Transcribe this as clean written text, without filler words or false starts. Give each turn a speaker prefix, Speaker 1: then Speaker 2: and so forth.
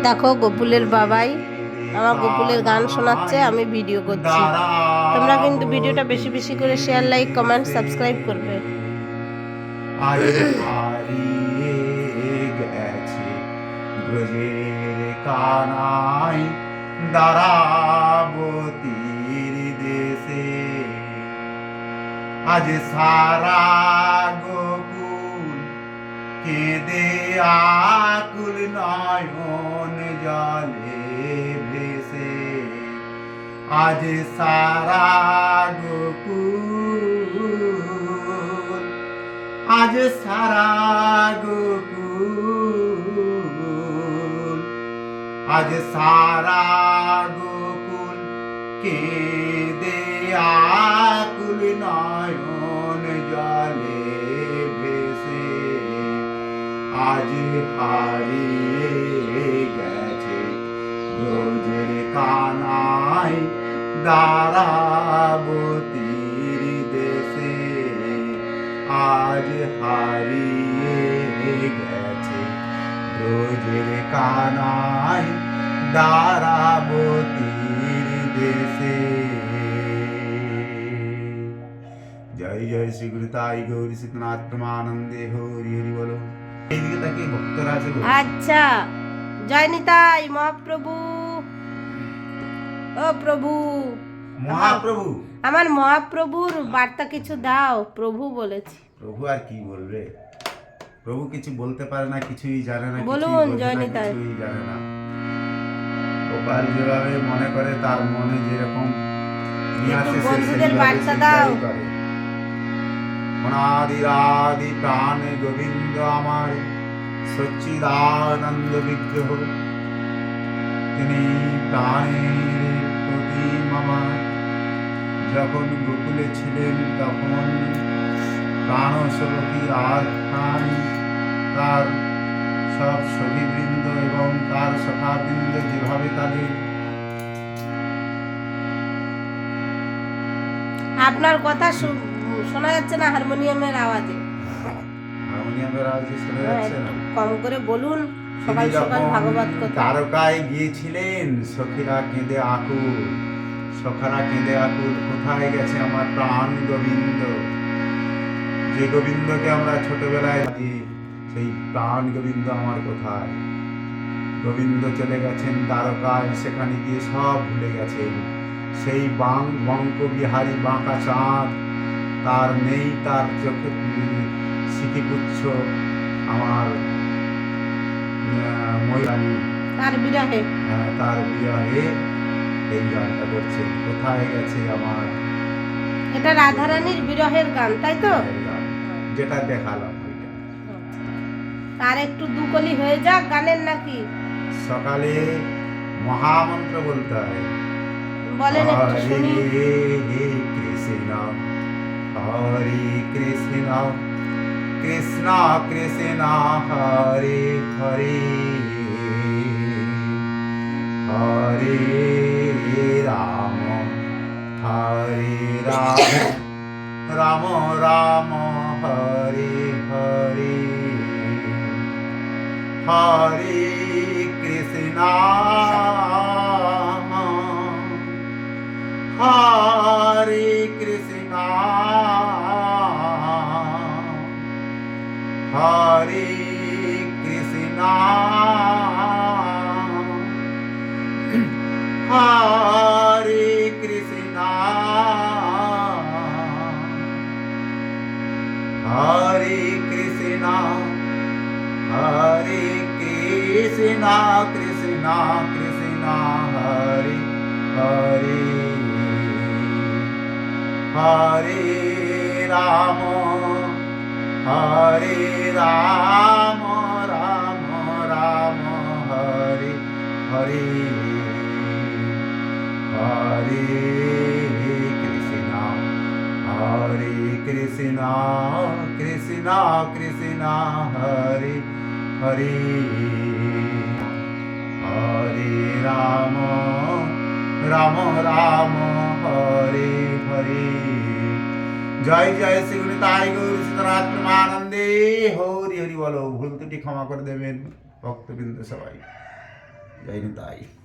Speaker 1: দেখো গোপুলের বাবাই আমার গোপুলের গান শোনাচ্ছে, আমি ভিডিও করছি। তোমরা কিন্তু ভিডিওটা বেশি বেশি করে শেয়ার, লাইক, কমেন্ট, সাবস্ক্রাইব করবে।
Speaker 2: ব্রজের কানাই দারাবতীর দেশে, আজ সারা গোকুল কেঁদে আকুল নয়ন জলে ভেসে। আজ সারা গোকুল, আজ সারা গোকুল, আজ সারা গোকুল কেঁদে আকুল নয়ন জলে ভেসে। আজ হারিয়ে গেছে ব্রজের কানাই দারাবতীর দেশে। আজ হারিয়ে গেছে ব্রজের কানাই দারাবতীর দেশে। জয় জয় শ্রী গুরু তাই গৌরী শীতনাথ প্রেমানন্দে হরি হরি বলো। এইদিকে তাকে ভক্তরা আছে।
Speaker 1: আচ্ছা, জয় নিতাই মহাপ্রভু। ও প্রভু,
Speaker 2: মহাপ্রভু,
Speaker 1: আমার মহাপ্রভুর বার্তা কিছু দাও, প্রভু বলেছি।
Speaker 2: প্রভু আর কি বলবে? প্রভু কিছু বলতে পারে না, কিছুই জানে না,
Speaker 1: বলুন জয় নিতাই।
Speaker 2: কিছুই জানে না। গোপাল যেভাবে মনে করে, তার মনে যেরকম নিয়ে আসে, সে
Speaker 1: বন্ধুদের বার্তা
Speaker 2: সেইভাবে
Speaker 1: দাও।
Speaker 2: করে। অনাদিরাদি প্রাণ গোবিন্দ আমার সচ্চিদানন্দ বিগ্রহ, তিনি প্রাণের প্রতিম আমার। যখন গোকুলে ছিলেন তখন প্রাণস্বরূপী আর তার সব সখীবৃন্দ এবং তার সখাবৃন্দ যেভাবে তাদের।
Speaker 1: আপনার কথা শোনা যাচ্ছে না হারমোনিয়ামের আওয়াজে।
Speaker 2: হারমোনিয়ামের আওয়াজে শোনা যাচ্ছে না?
Speaker 1: কম করে বলুন। সকাল সকাল ভাগবত কথা।
Speaker 2: দ্বারকায় গিয়েছিলেন, সখীরা কেঁদে আকুল, সখারা কেঁদে আকুল, কোথায় গেছে আমার প্রাণ গোবিন্দ? যে গোবিন্দকে আমরা ছোটবেলায় দেখি, সেই প্রাণ গোবিন্দ আমার কোথায়? গোবিন্দ চলে গেছেন দ্বারকায়, সেখানে গিয়ে সব ভুলে গেছেন। সেই বঙ্ক বিহারী বাঁকা চাঁদ তার নেই, তার চোখে সিকিপুচ্ছ আমার ময়ূরানী,
Speaker 1: তার বিরহে,
Speaker 2: তার বিরহে এই গানটা করছে। কোথায় গেছে আমার?
Speaker 1: এটা রাধারানীর বিরহের গান, তাই তো?
Speaker 2: যেটা দেখালাম ওইটা।
Speaker 1: তার একটু দুকলি হয়ে যাক গানের নাকি?
Speaker 2: সকালে মহামন্ত্র বলতে হয়।
Speaker 1: বলেন একটু শুনি।
Speaker 2: হরে কৃষ্ণ, হরে কৃষ্ণ, কৃষ্ণ কৃষ্ণ হরে হরে, হরে রাম, হরে রাম, রাম রাম হরে হরে, হরে কৃষ্ণ, হরে কৃষ্ণ, হরে কৃষ্ণ, হরে কৃষ্ণ, হরে কৃষ্ণ, হরে কৃষ্ণ, কৃষ্ণ কৃষ্ণ হরে হরে, হরে রাম, হরে রাম, রাম রাম হরে হরে, হরে কৃষ্ণ, হরে কৃষ্ণ, কৃষ্ণ কৃষ্ণ হরে হরে, হরে রাম, রাম রাম হরে হরে। জয় জয় শ্রী গুরু তাই গৌর শীতনাথ প্রেমানন্দে হরি হরি বলো। ভুল ত্রুটি ক্ষমা করে দেবেন ভক্তবৃন্দ সবাই। জয় নিতাই।